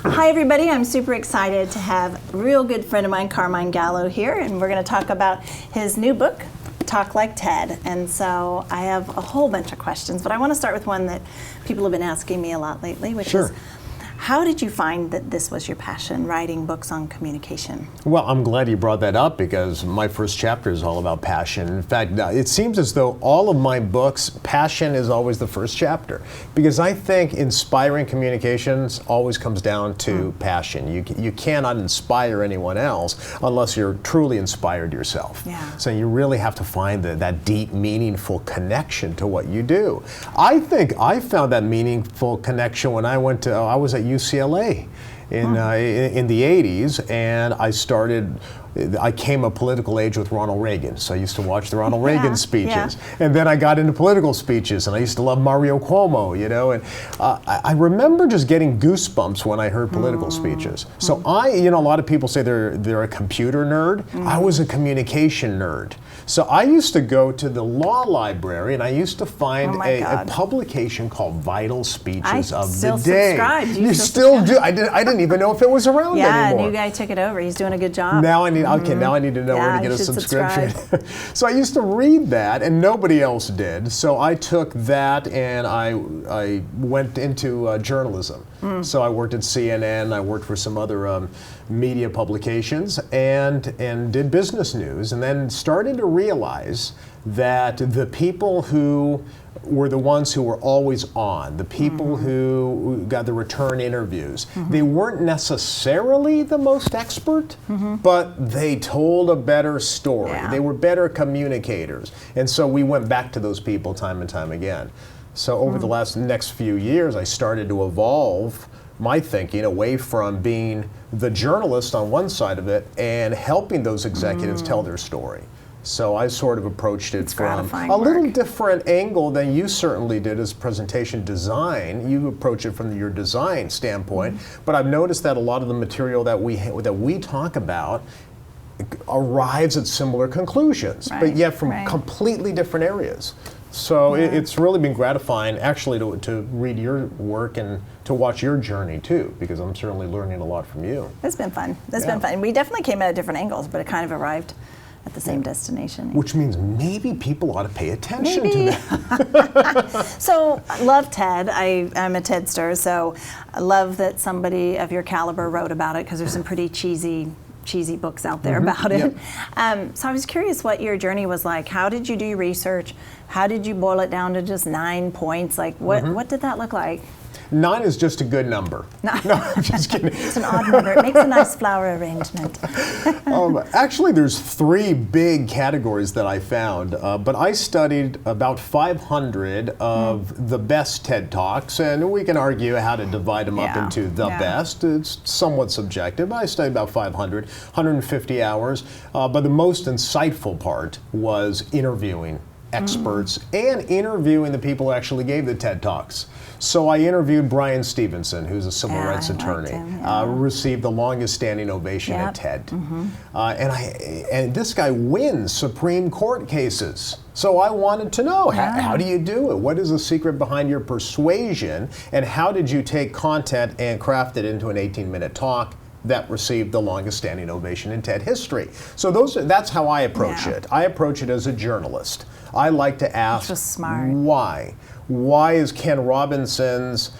Hi everybody, I'm super excited to have a real good friend of mine, Carmine Gallo, here, and we're going to talk about his new book, Talk Like Ted. And so I have a whole bunch of questions, but I want to start with one that people have been asking me a lot lately, which is, how did you find that this was your passion, writing books on communication? Well, I'm glad you brought that up because my first chapter is all about passion. In fact, it seems as though all of my books, passion is always the first chapter, because I think inspiring communications always comes down to passion. You cannot inspire anyone else unless you're truly inspired yourself. Yeah. So you really have to find that deep, meaningful connection to what you do. I think I found that meaningful connection when I was at UCLA in the 80s, and I came of political age with Ronald Reagan, so I used to watch the Ronald Reagan speeches. And then I got into political speeches, and I used to love Mario Cuomo, and I remember just getting goosebumps when I heard political speeches. So a lot of people say they're a computer nerd. I was a communication nerd. So I used to go to the law library, and I used to find a publication called Vital Speeches of the Day. Subscribe. You still do? I didn't even know if it was around anymore. Yeah, a new guy took it over. He's doing a good job. Now I need to know where to get a subscription. So I used to read that, and nobody else did. So I took that, and I went into journalism. So I worked at CNN. I worked for some other media publications, and did business news, and then started to realize that the people who were the ones who were always on, the people who got the return interviews, they weren't necessarily the most expert, but they told a better story. They were better communicators. And so we went back to those people time and time again. So over the next few years, I started to evolve my thinking away from being the journalist on one side of it and helping those executives tell their story. So I sort of approached it from a little different angle than you certainly did as presentation design. You approach it from your design standpoint, but I've noticed that a lot of the material that we talk about arrives at similar conclusions, but yet from completely different areas. So it's really been gratifying, actually, to read your work and to watch your journey too, because I'm certainly learning a lot from you. It's been fun. It's been fun. We definitely came at different angles, but it kind of arrived at the same destination. Which means maybe people ought to pay attention to that. So, I love TED. I'm a TEDster, so I love that somebody of your caliber wrote about it, because there's some pretty cheesy books out there about it. So I was curious what your journey was like. How did you do your research? How did you boil it down to just 9 points? Like, what did that look like? 9 is just a good number. No, I'm just kidding. It's an odd number. It makes a nice flower arrangement. Actually, there's 3 big categories that I found, but I studied about 500 of the best TED Talks, and we can argue how to divide them up into the best. It's somewhat subjective. I studied about 500, 150 hours, but the most insightful part was interviewing experts and interviewing the people who actually gave the TED Talks. So I interviewed Brian Stevenson, who's a civil rights attorney, received the longest standing ovation at TED. And this guy wins Supreme Court cases. So I wanted to know, how do you do it? What is the secret behind your persuasion? And how did you take content and craft it into an 18-minute talk that received the longest standing ovation in TED history? So that's how I approach it. I approach it as a journalist. I like to ask, why? Why is Ken Robinson's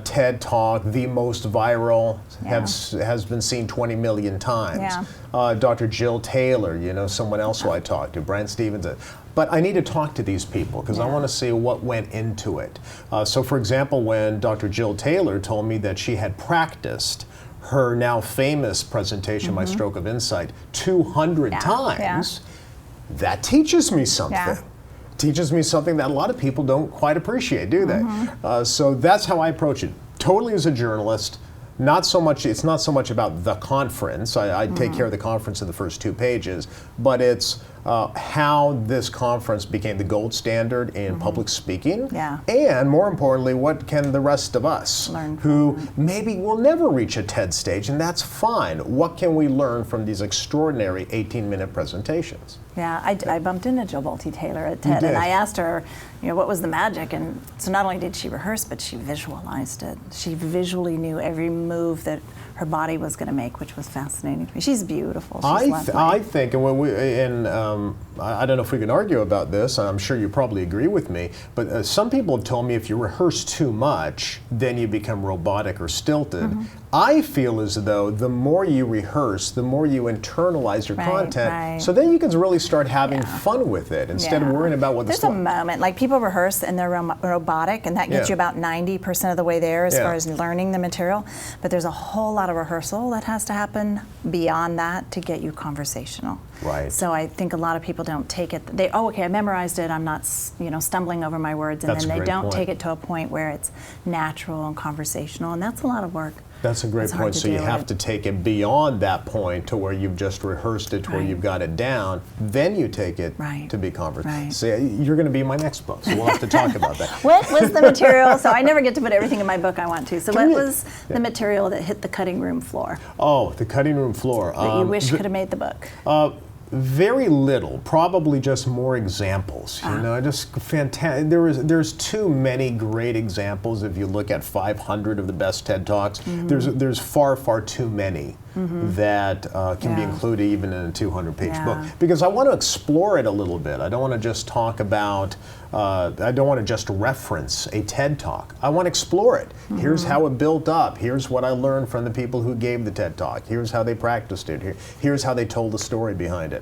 TED Talk the most viral, has been seen 20 million times? Dr. Jill Taylor, someone else who I talked to, Brian Stevenson. But I need to talk to these people because I want to see what went into it. So for example, when Dr. Jill Taylor told me that she had practiced her now famous presentation, My Stroke of Insight, 200 times, that teaches me something. Teaches me something that a lot of people don't quite appreciate, do they? So that's how I approach it. Totally as a journalist. It's not so much about the conference. I take care of the conference in the first 2 pages, but it's how this conference became the gold standard in public speaking. Yeah. And more importantly, what can the rest of us Learn who maybe will never reach a TED stage, and that's fine. What can we learn from these extraordinary 18-minute presentations? Yeah, I bumped into Jill Bolte Taylor at TED, did. and I asked her, what was the magic? And so not only did she rehearse, but she visualized it. She visually knew every move that her body was going to make, which was fascinating to me. She's beautiful. She's lovely. I think, and I don't know if we can argue about this. I'm sure you probably agree with me, but some people have told me if you rehearse too much, then you become robotic or stilted. I feel as though the more you rehearse, the more you internalize your content, right. so then you can really start having fun with it instead of worrying about what the There's a moment, like people rehearse and they're robotic, and that gets you about 90% of the way there as far as learning the material, but there's a whole lot of rehearsal that has to happen beyond that to get you conversational. Right. So I think a lot of people don't take it, okay, I memorized it, I'm not stumbling over my words, and That's then a they great don't point. take it to a point where it's natural and conversational, and that's a lot of work. That's a great It's hard point. to So you do have it. to take it beyond that point to where you've just rehearsed it, to where Right. you've got it down. Then you take it Right. to be conversational. Right. So you're going to be my next book, so we'll have to talk about that. What was the material? So I never get to put everything in my book I want to. So Can what you- was the material that hit the cutting room floor Oh, the cutting room floor. that you wish could have made the book? Very little, probably just more examples. Just fantastic. There's too many great examples. If you look at 500 of the best TED Talks, there's far too many that can be included even in a 200-page book. Because I want to explore it a little bit. I don't want to just talk about. I don't want to just reference a TED Talk. I want to explore it. Here's how it built up. Here's what I learned from the people who gave the TED Talk. Here's how they practiced it. Here's how they told the story behind it.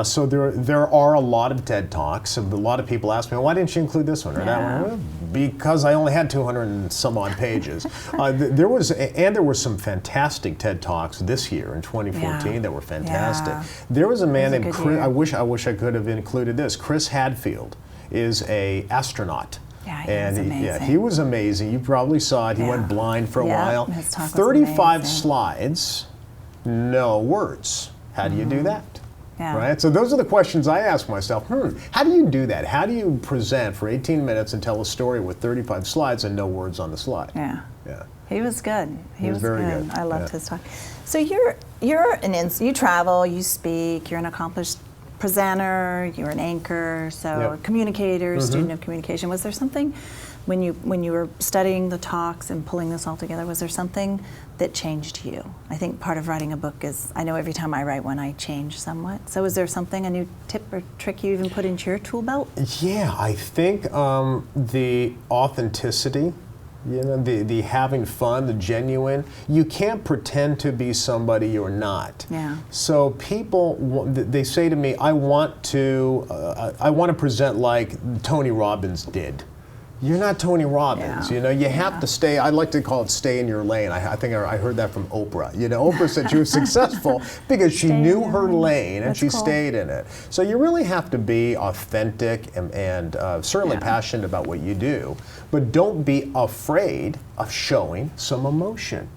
So there are a lot of TED Talks. A lot of people ask me, why didn't you include this one or that one? Well, because I only had 200 and some odd pages. There were some fantastic TED Talks this year in 2014 that were fantastic. Yeah. There was a man It was a named good Chris. year. I wish I could have included this. Chris Hadfield is a astronaut. Yeah, And he was amazing. he was amazing. You probably saw it. He went blind for a while. His talk was 35 amazing. slides, no words. How do you do that? Yeah. Right? So those are the questions I ask myself. How do you do that? How do you present for 18 minutes and tell a story with 35 slides and no words on the slide? Yeah. Yeah. He was good. He was very good. I loved Yeah. his talk. So you travel, you speak, you're an accomplished presenter, you're an anchor, so Yep. communicator, student of communication. Was there something when you were studying the talks and pulling this all together, was there something that changed you? I think part of writing a book is, I know every time I write one, I change somewhat. So is there something, a new tip or trick you even put into your tool belt? Yeah, I think the authenticity, the having fun, the genuine. You can't pretend to be somebody you're not. Yeah. So people, they say to me, I want to present like Tony Robbins did. You're not Tony Robbins. Yeah. You have to stay. I like to call it stay in your lane. I think I heard that from Oprah. Oprah said she was successful because she knew her lane and That's she cool. stayed in it. So you really have to be authentic and certainly passionate about what you do, but don't be afraid of showing some emotion.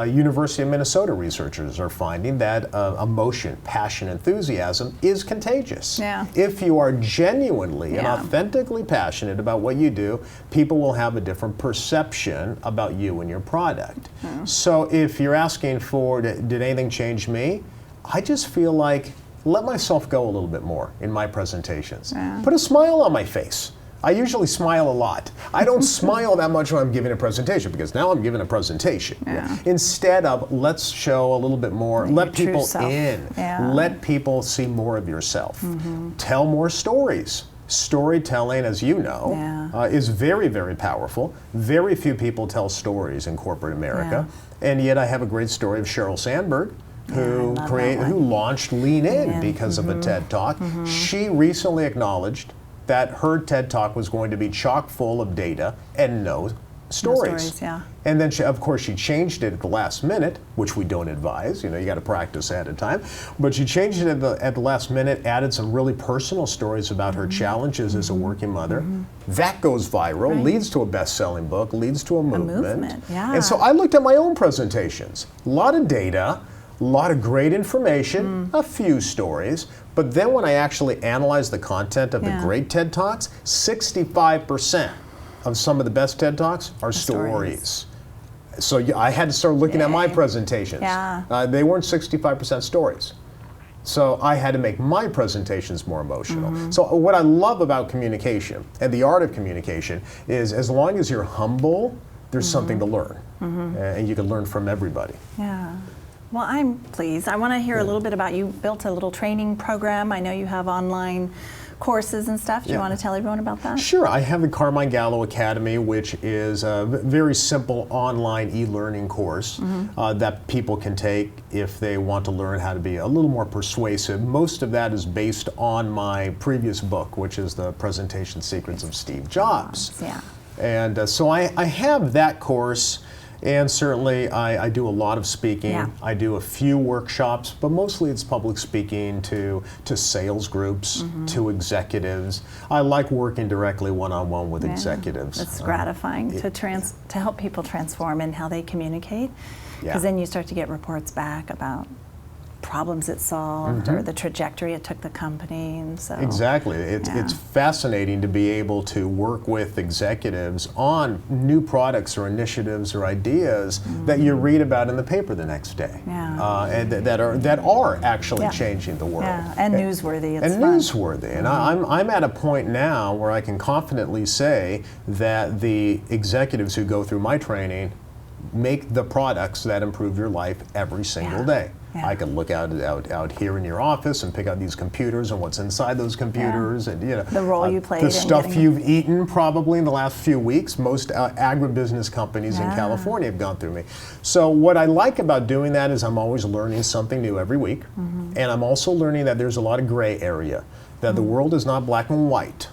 University of Minnesota researchers are finding that emotion, passion, enthusiasm is contagious. Yeah. If you are genuinely and Yeah. authentically passionate about what you do, people will have a different perception about you and your product. So if you're asking for, did anything change me? I just feel like let myself go a little bit more in my presentations. Yeah. Put a smile on my face. I usually smile a lot. I don't smile that much when I'm giving a presentation because now I'm giving a presentation. Yeah. Instead of let's show a little bit more, let your true people self. in, Yeah. let people see more of yourself. Tell more stories. Storytelling, as you know, is very, very powerful. Very few people tell stories in corporate America. And yet I have a great story of Sheryl Sandberg, who launched Lean In because of a TED Talk. She recently acknowledged that her TED Talk was going to be chock full of data and no stories. And then, of course, she changed it at the last minute, which we don't advise. You got to practice ahead of time. But she changed it at the last minute, added some really personal stories about her challenges as a working mother. That goes viral, leads to a best-selling book, leads to a movement. Yeah. And so I looked at my own presentations. A lot of data, A lot of great information, a few stories, but then when I actually analyze the content of the great TED Talks, 65% of some of the best TED Talks are stories. So I had to start looking at my presentations. They weren't 65% stories. So I had to make my presentations more emotional. So what I love about communication and the art of communication is as long as you're humble, there's something to learn. And you can learn from everybody. Yeah. Well, I'm pleased. I want to hear a little bit about, you built a little training program. I know you have online courses and stuff. Do you want to tell everyone about that? Sure. I have the Carmine Gallo Academy, which is a very simple online e-learning course that people can take if they want to learn how to be a little more persuasive. Most of that is based on my previous book, which is The Presentation Secrets of Steve Jobs. And so I have that course. And certainly I do a lot of speaking. I do a few workshops, but mostly it's public speaking to sales groups, to executives. I like working directly one-on-one with executives. It's gratifying to help people transform in how they communicate, because then you start to get reports back about problems it solved or the trajectory it took the company. And so exactly. It's fascinating to be able to work with executives on new products or initiatives or ideas that you read about in the paper the next day, and that are actually changing the world. And newsworthy. It's fun. Newsworthy. And I'm at a point now where I can confidently say that the executives who go through my training make the products that improve your life every single day. I can look out here in your office and pick out these computers and what's inside those computers, and the role you played, the stuff you've eaten probably in the last few weeks. Most agribusiness companies in California have gone through me. So what I like about doing that is I'm always learning something new every week, and I'm also learning that there's a lot of gray area, that the world is not black and white.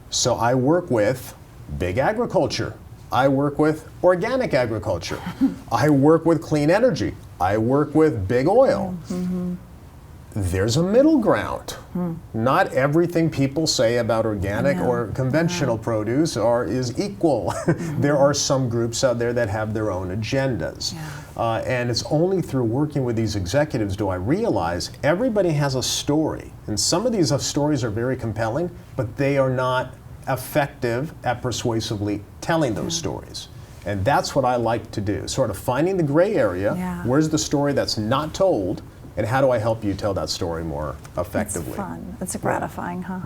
So I work with big agriculture. I work with organic agriculture. I work with clean energy. I work with big oil. There's a middle ground. Not everything people say about organic or conventional produce is equal. There are some groups out there that have their own agendas. And it's only through working with these executives do I realize everybody has a story. And some of these stories are very compelling, but they are not effective at persuasively telling those stories. And that's what I like to do, sort of finding the gray area. Where's the story that's not told, and how do I help you tell that story more effectively? It's fun. It's gratifying, huh?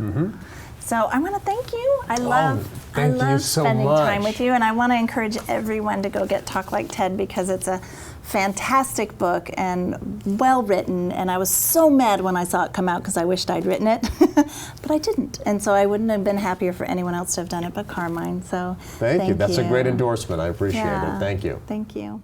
So I want to thank you. I love spending time with you, and I want to encourage everyone to go get Talk Like TED, because it's a fantastic book and well written, and I was so mad when I saw it come out because I wished I'd written it, but I didn't, and so I wouldn't have been happier for anyone else to have done it but Carmine. So thank you. That's a great endorsement. I appreciate it. Thank you. Thank you.